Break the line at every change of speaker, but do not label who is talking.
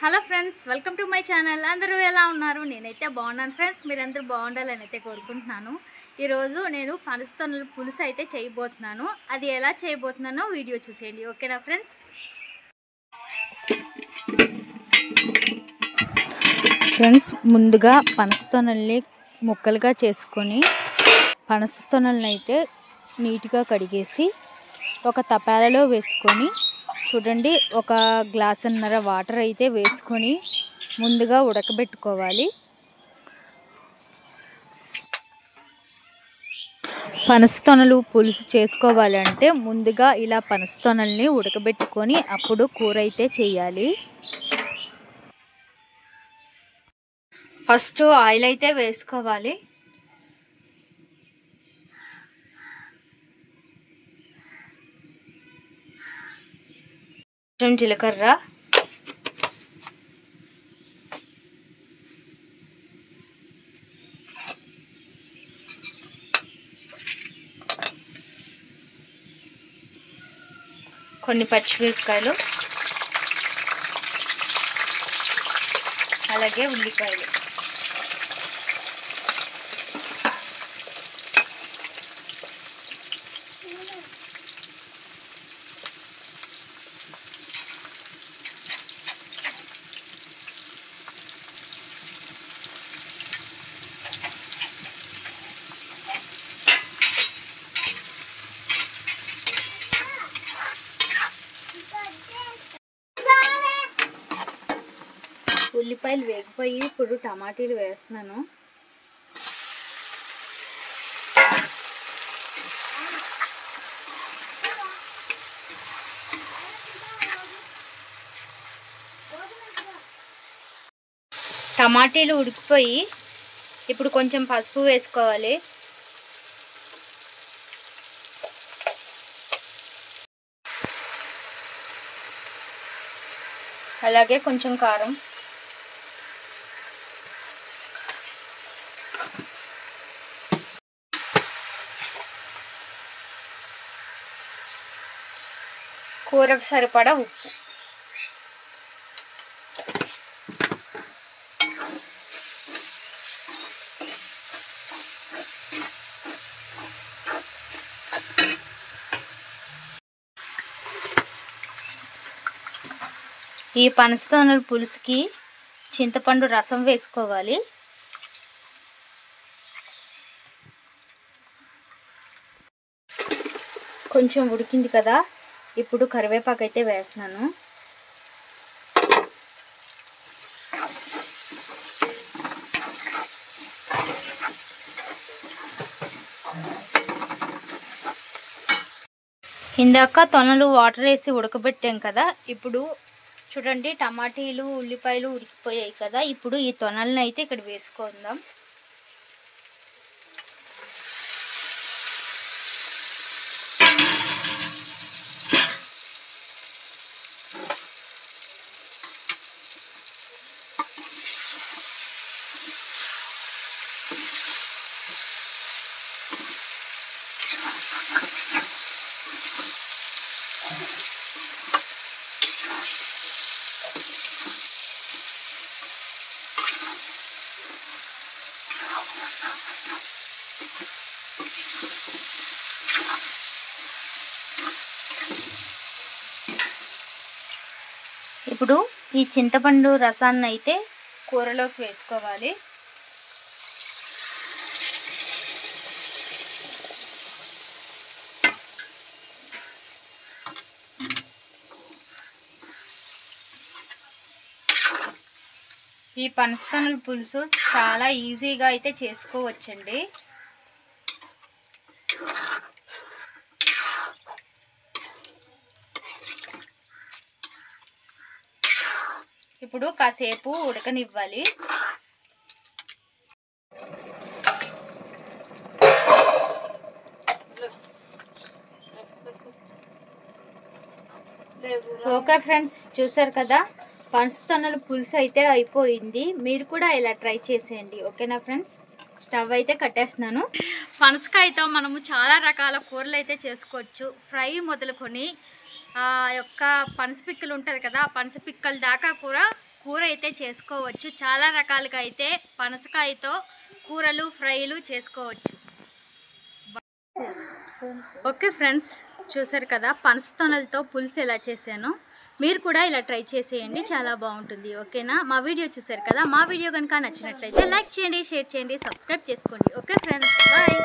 Hello friends, welcome to my channel. అందరూ ఎలా ఉన్నారు? నేనైతే బాగున్నాను ఫ్రెండ్స్. మీరందరూ బాగుండాలని అయితే కోరుకుంటున్నాను. ఈరోజు నేను పనసతొనల పులుసు అయితే చేయబోతున్నాను. అది ఎలా చేయబోతున్నానో వీడియో చూసేయండి, ఓకేనా ఫ్రెండ్స్? ముందుగా పనసతొనల్ని ముక్కలుగా చేసుకొని పనసతొనల్ని అయితే నీట్గా కడిగేసి ఒక తపాలలో వేసుకొని చూడండి, ఒక గ్లాసున్నర వాటర్ అయితే వేసుకొని ముందుగా ఉడకబెట్టుకోవాలి. పనసతొనలు పులుసు చేసుకోవాలంటే ముందుగా ఇలా పనసతొనల్ని ఉడకబెట్టుకొని అప్పుడు కూర అయితే చేయాలి. ఫస్ట్ ఆయిల్ అయితే వేసుకోవాలి. కొంచెం జీలకర్ర, కొన్ని పచ్చిమిరపకాయలు, అలాగే ఉల్లిపాయలు. ఉల్లిపాయలు వేగిపోయి ఇప్పుడు టమాటీలు వేస్తున్నాను. టమాటీలు ఉడికిపోయి ఇప్పుడు కొంచెం పసుపు వేసుకోవాలి. అలాగే కొంచెం కారం, కూరకు సరిపడా ఉప్పు. ఈ పనసతొనల పులుసుకి చింతపండు రసం వేసుకోవాలి. కొంచెం ఉడికింది కదా, ఇప్పుడు కరివేపాకు అయితే వేస్తున్నాను. ఇందాక తొనలు వాటర్ వేసి ఉడకబెట్టాం కదా, ఇప్పుడు చూడండి టమాటీలు ఉల్లిపాయలు ఉడికిపోయాయి కదా, ఇప్పుడు ఈ తొనలను అయితే ఇక్కడ వేసుకుందాం. ఇప్పుడు ఈ చింతపండు రసాన్ని అయితే కూరలోకి వేసుకోవాలి. ఈ పనసతొనల పులుసు చాలా ఈజీగా అయితే చేసుకోవచ్చండి. ఇప్పుడు కాసేపు ఉడకనివ్వాలి. ఓకే ఫ్రెండ్స్, చూసారు కదా, పనసతొనల పులుసు అయితే అయిపోయింది. మీరు కూడా ఇలా ట్రై చేసేయండి, ఓకేనా ఫ్రెండ్స్? స్టవ్ అయితే కట్టేస్తున్నాను. పనసకాయతో మనము చాలా రకాల కూరలు అయితే చేసుకోవచ్చు. ఫ్రై మొదలుకొని ఆ యొక్క పనస పిక్కలు ఉంటుంది కదా, ఆ పనస పిక్కల దాకా కూడా కూర అయితే చేసుకోవచ్చు. చాలా రకాలుగా అయితే పనసకాయతో కూరలు ఫ్రైలు చేసుకోవచ్చు. ఓకే ఫ్రెండ్స్, చూసారు కదా పనస తొనలతో పులుసు ఎలా చేశానో. మీరు కూడా ఇలా ట్రై చేసేయండి, చాలా బాగుంటుంది. ఓకేనా? మా వీడియో చూసారు కదా, మా వీడియో కనుక నచ్చినట్లయితే లైక్ చేయండి, షేర్ చేయండి, సబ్స్క్రైబ్ చేసుకోండి. Okay friends, bye.